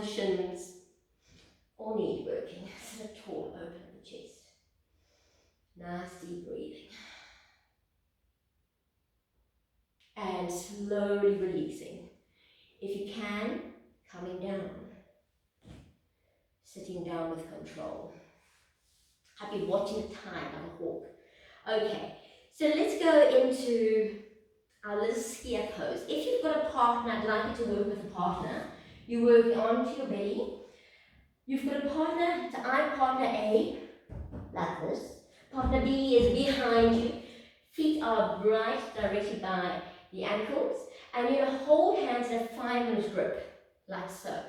shins all need working. Sit up tall, open the chest. Nice deep breathing. And slowly releasing. If you can, coming down. Sitting down with control. I've been watching the time like a hawk. Okay, so let's go into our little skier pose. If you've got a partner, I'd like you to work with a partner. You're working onto your belly. You've got a partner, so I'm partner A, like this. Partner B is behind you. Feet are right directly by the ankles. And you're going to hold hands in a 5-minute grip, like so.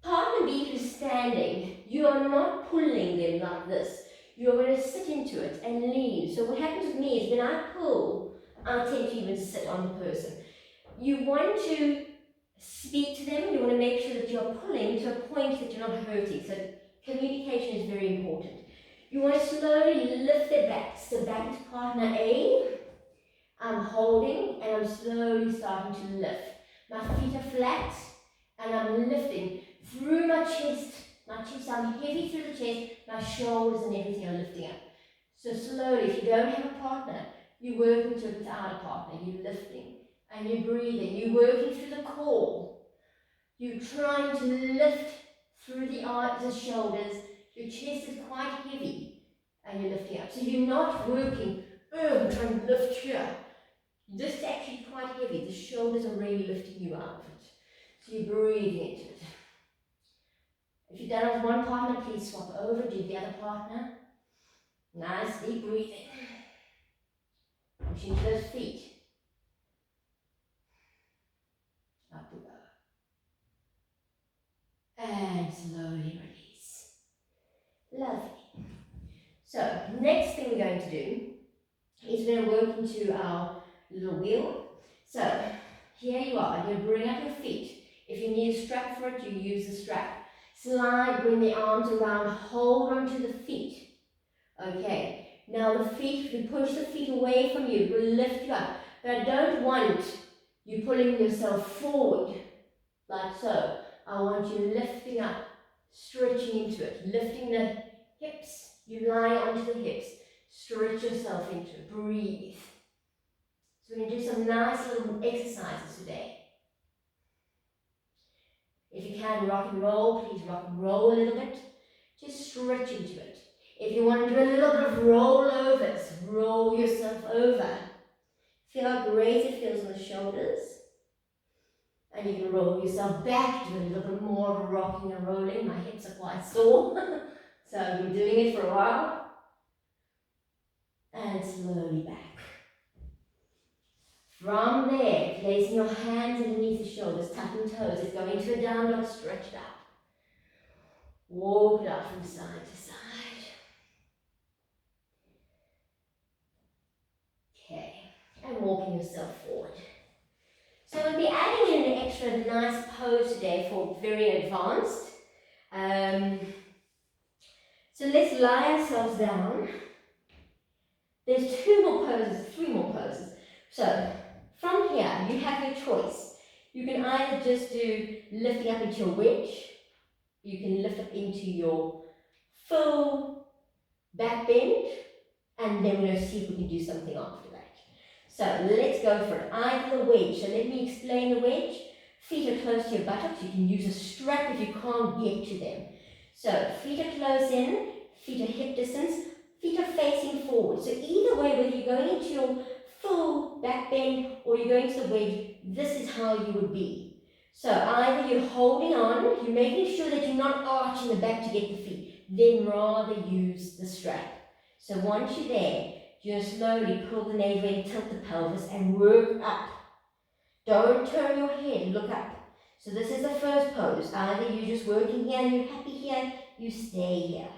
Partner B who's standing, you are not pulling them like this. You're going to sit into it and lean. So what happens with me is when I pull, I tend to even sit on the person. You want to speak to them, you want to make sure that you're pulling to a point that you're not hurting. So communication is very important. You want to slowly lift their back. So back into partner A. I'm holding and I'm slowly starting to lift. My feet are flat and I'm lifting through my chest. I'm heavy through the chest, my shoulders and everything are lifting up. So slowly, if you don't have a partner, you're working to it without a partner. You're lifting and you're breathing. You're working through the core. You're trying to lift through the arms, the shoulders. Your chest is quite heavy and you're lifting up. So you're not working, trying to lift here. This is actually quite heavy. The shoulders are really lifting you out of it. So you're breathing into it. If you've done it with one partner, please swap over, do the other partner. Nice deep breathing. Push into those feet. Up we go. And slowly release. Lovely. So, next thing we're going to do is we're going to work into our little wheel. So, here you are. You bring up your feet. If you need a strap for it, you use the strap. Slide, bring the arms around, hold onto the feet. Okay, now the feet, if you push the feet away from you, it will lift you up. But I don't want you pulling yourself forward, like so. I want you lifting up, stretching into it, lifting the hips. You lie onto the hips, stretch yourself into it, breathe. So we're going to do some nice little exercises today. If you can rock and roll, please rock and roll a little bit. Just stretch into it. If you want to do a little bit of rollovers, roll yourself over. Feel how great it feels on the shoulders. And you can roll yourself back, do a little bit more of rocking and rolling. My hips are quite sore. So I've been doing it for a while. And slowly back. From there, placing your hands underneath the shoulders, tucking toes. It's going to a down dog, stretch it out. Walk it out from side to side. Okay, and walking yourself forward. So we'll be adding in an extra nice pose today for very advanced. So let's lie ourselves down. There's 2 more poses, 3 more poses. So from here, you have your choice. You can either just do lifting up into your wedge. You can lift up into your full back bend. And then we're going to see if we can do something after that. So let's go for it. Either the wedge. So let me explain the wedge. Feet are close to your buttocks. You can use a strap if you can't get to them. So feet are close in. Feet are hip distance. Feet are facing forward. So either way, whether you're going into your full back bend or you're going to the wedge, this is how you would be. So either you're holding on, you're making sure that you're not arching the back to get the feet, then rather use the strap. So once you're there, just slowly pull the navel in, tilt the pelvis and work up. Don't turn your head, look up. So this is the first pose. Either you're just working here and you're happy here, you stay here.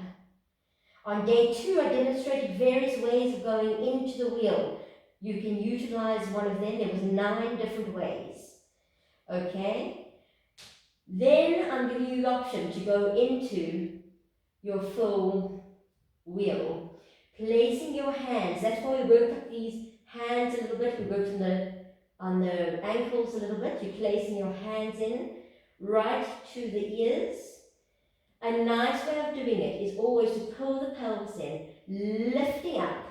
On day 2, I demonstrated various ways of going into the wheel. You can utilize one of them. There was 9 different ways. Okay? Then I'm giving you the option to go into your full wheel. Placing your hands. That's why we worked up these hands a little bit. We worked on the ankles a little bit. You're placing your hands in. right to the ears. A nice way of doing it is always to pull the pelvis in, lifting up.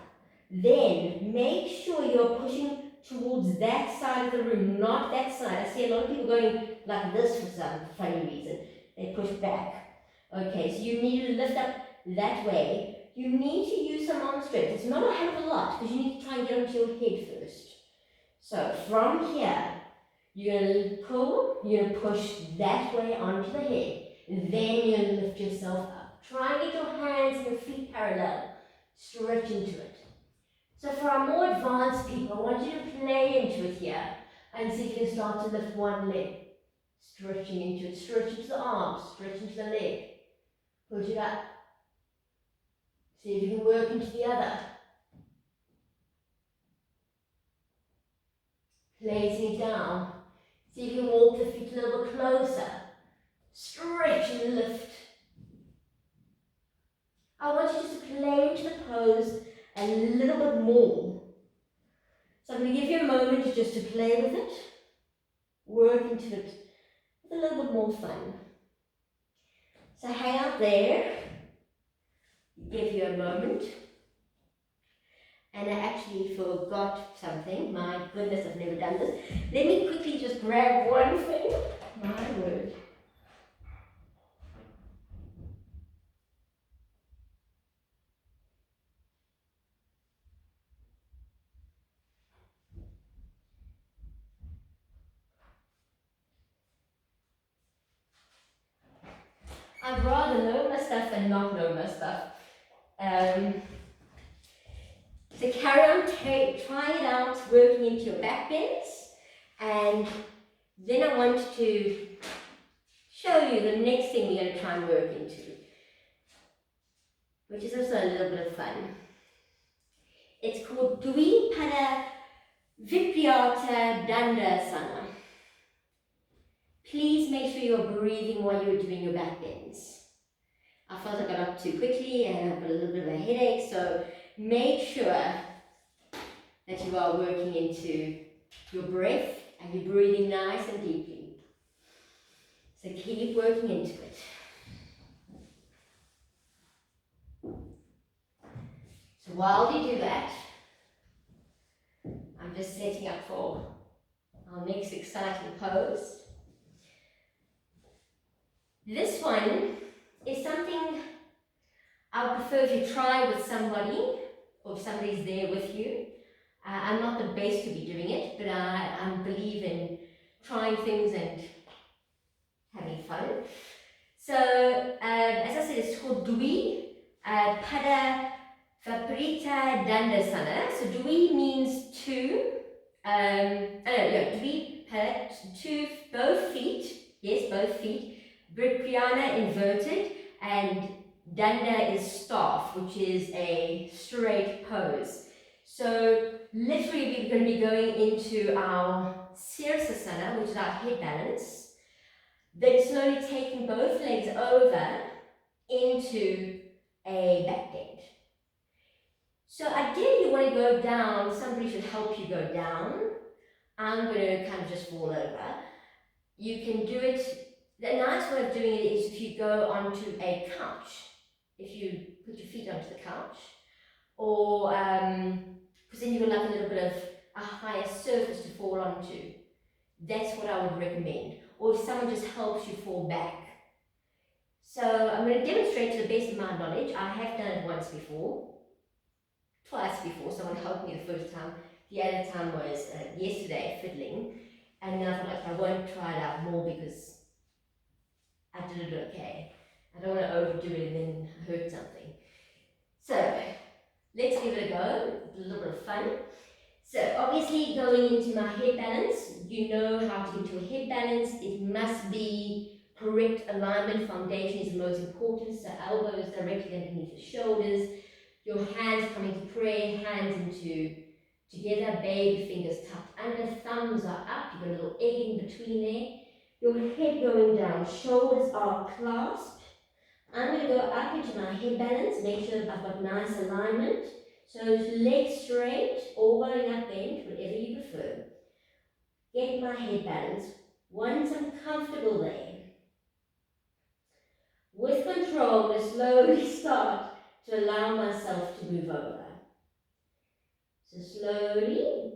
Then make sure you're pushing towards that side of the room, not that side. I see a lot of people going like this for some funny reason. They push back. Okay, so you need to lift up that way. You need to use some arm strength. It's not a hell of a lot because you need to try and get onto your head first. So from here, you're going to pull, you're going to push that way onto the head. Then you're going to lift yourself up. Try and get your hands and your feet parallel. Stretch into it. So for our more advanced people, I want you to play into it here and see if you can start to lift one leg. Stretching into it. Stretch into the arms. Stretch into the leg. Push it up. See if you can work into the other. Placing it down. See if you can walk the feet a little bit closer. Stretch and lift. I want you just to play into the pose a little bit more. So I'm going to give you a moment just to play with it. Work into it with a little bit more fun. So hang out there. Give you a moment. And I actually forgot something. My goodness, I've never done this. Let me quickly just grab one thing. My word. I'd rather know my stuff than not know my stuff. So carry on trying it out, working into your back bends, and then I want to show you the next thing we're going to try and work into, which is also a little bit of fun. It's called Dvipada Viprata Dandasana. Please make sure you're breathing while you're doing your back bends. I felt I got up too quickly and I've got a little bit of a headache, so make sure that you are working into your breath and you're breathing nice and deeply. So keep working into it. So while we do that, I'm just setting up for our next exciting pose. This one is something I would prefer if you try with somebody, or if somebody's there with you. I'm not the best to be doing it, but I believe in trying things and having fun. So, as I said, it's called Dvipada Viprata Dandasana. So, Dvi means two. Dvipada, two, both feet. Yes, both feet. Viprana inverted, and Danda is staff, which is a straight pose. So literally we're going to be going into our Sirsasana, which is our head balance. Then slowly taking both legs over into a back bend. So ideally you want to go down, somebody should help you go down. I'm going to kind of just fall over. You can do it. The nice way of doing it is if you go onto a couch, if you put your feet onto the couch, or because then you've got like a little bit of a higher surface to fall onto. That's what I would recommend. Or if someone just helps you fall back. So I'm going to demonstrate to the best of my knowledge. I have done it once before, twice before. Someone helped me the first time. The other time was yesterday, fiddling. And then I thought, like, I won't try it out more because I did it okay. I don't want to overdo it and then hurt something. So let's give it a go, a little bit of fun. So obviously going into my head balance, you know how to get into a head balance. It must be correct alignment. Foundation is the most important. So elbows directly underneath the shoulders. Your hands coming to prayer, hands into together, baby fingers tucked under, thumbs are up. You've got a little egg in between there. Your head going down, shoulders are clasped. I'm going to go up into my head balance, make sure that I've got nice alignment. So legs straight or going up bent, whatever you prefer. Get my head balance. Once I'm comfortable there, control, to slowly start to allow myself to move over. So slowly,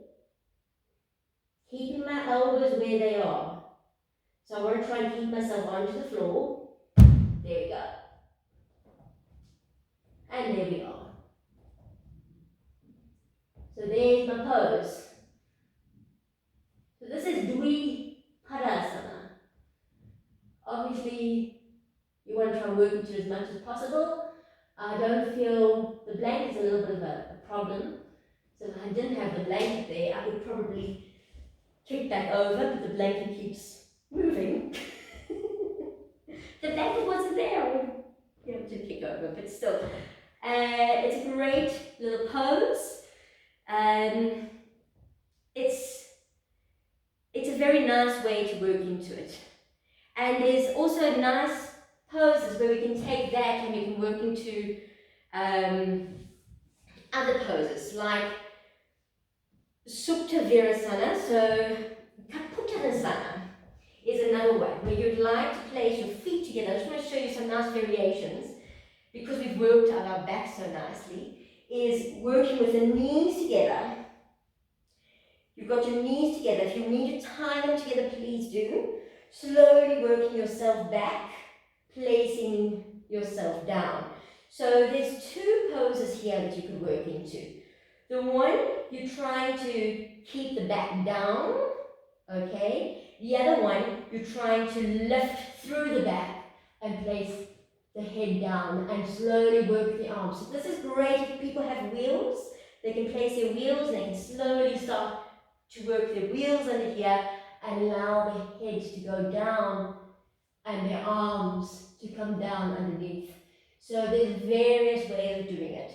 keeping my elbows where they are. So I want to try and keep myself onto the floor. There we go. And there we are. So there's my pose. So this is Dvipadasana. Obviously, you want to try and work into it as much as possible. I don't feel the blanket's a little bit of a problem. So if I didn't have the blanket there, I could probably kick back over, but the blanket keeps moving. The blanket wasn't there, I would be able to kick over, but still. It's a great little pose. It's a very nice way to work into it. And there's also nice poses where we can take that and we can work into other poses, like Supta Virasana, so Kaputtanasana is another one where you'd like to place your feet together. I just want to show you some nice variations because we've worked on our back so nicely, is working with the knees together. You've got your knees together. If you need to tie them together, please do. Slowly working yourself back, placing yourself down. So there's two poses here that you could work into. The one, you're trying to keep the back down, okay? The other one, you're trying to lift through the back and place the head down and slowly work the arms. So this is great if people have wheels. They can place their wheels and they can slowly start to work their wheels under here and allow the head to go down and their arms to come down underneath. So there's various ways of doing it.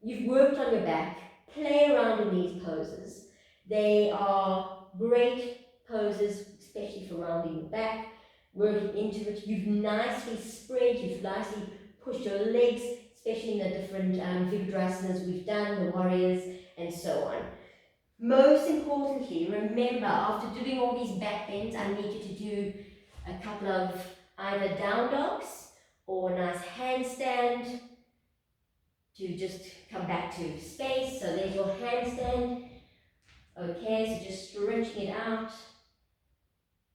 You've worked on your back, play around in these poses. They are great poses, especially for rounding the back, working into it. You've nicely spread, you've nicely pushed your legs, especially in the different Vipadrasanas we've done, the warriors, and so on. Most importantly, remember, after doing all these back bends, I need you to do a couple of either down dogs or a nice handstand to just come back to space. So there's your handstand. Okay, so just stretching it out.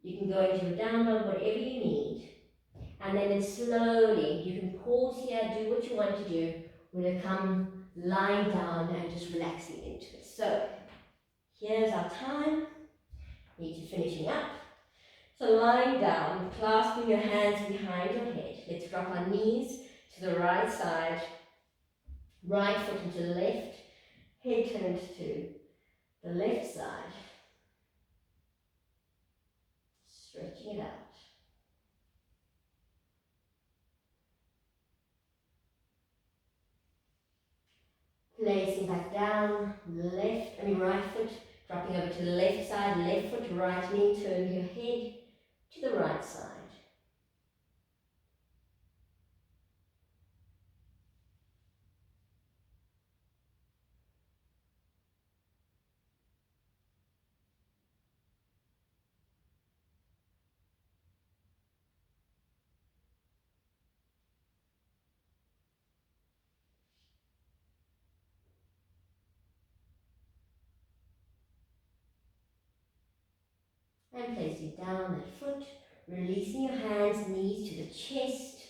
You can go into a down dog, whatever you need. And then slowly, you can pause here, do what you want to do. We're going to come lying down and just relaxing into it. So here's our time. Need to finishing up. So lying down, clasping your hands behind your head. Let's drop our knees to the right side. Right foot into the left, head turned to the left side. Stretching it out. Placing back down, right foot, dropping over to the left side, left foot, right knee, turn your head to the right side. And placing down that foot, releasing your hands, knees to the chest.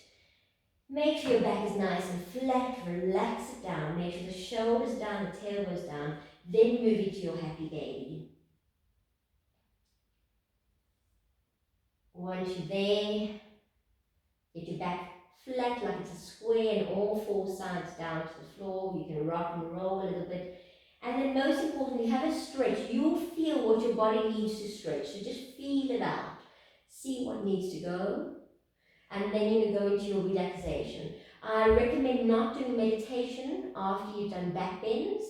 Make sure your back is nice and flat, relax it down, make sure the shoulders down, the tailbones down, then move into your happy baby. Once you're there, get your back flat like it's a square and all four sides down to the floor. You can rock and roll a little bit. And then most importantly, have a stretch. You'll feel what your body needs to stretch. So just feel it out. See what needs to go. And then you can go into your relaxation. I recommend not doing meditation after you've done back bends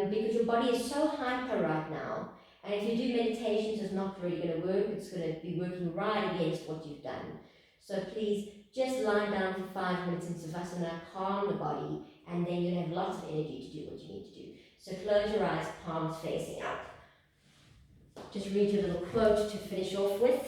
because your body is so hyper right now. And if you do meditations, it's not really going to work. It's going to be working right against what you've done. So please just lie down for 5 minutes in Savasana, calm the body, and then you'll have lots of energy to do what you need to do. So close your eyes, palms facing up. Just read your little quote to finish off with.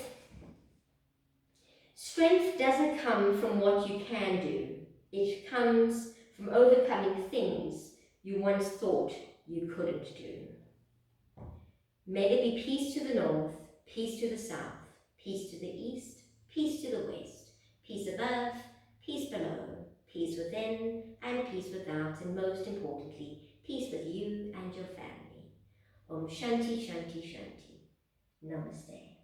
Strength doesn't come from what you can do. It comes from overcoming things you once thought you couldn't do. May there be peace to the north, peace to the south, peace to the east, peace to the west, peace above, peace below, peace within and peace without, and most importantly, peace with you and your family. Om Shanti Shanti Shanti. Namaste.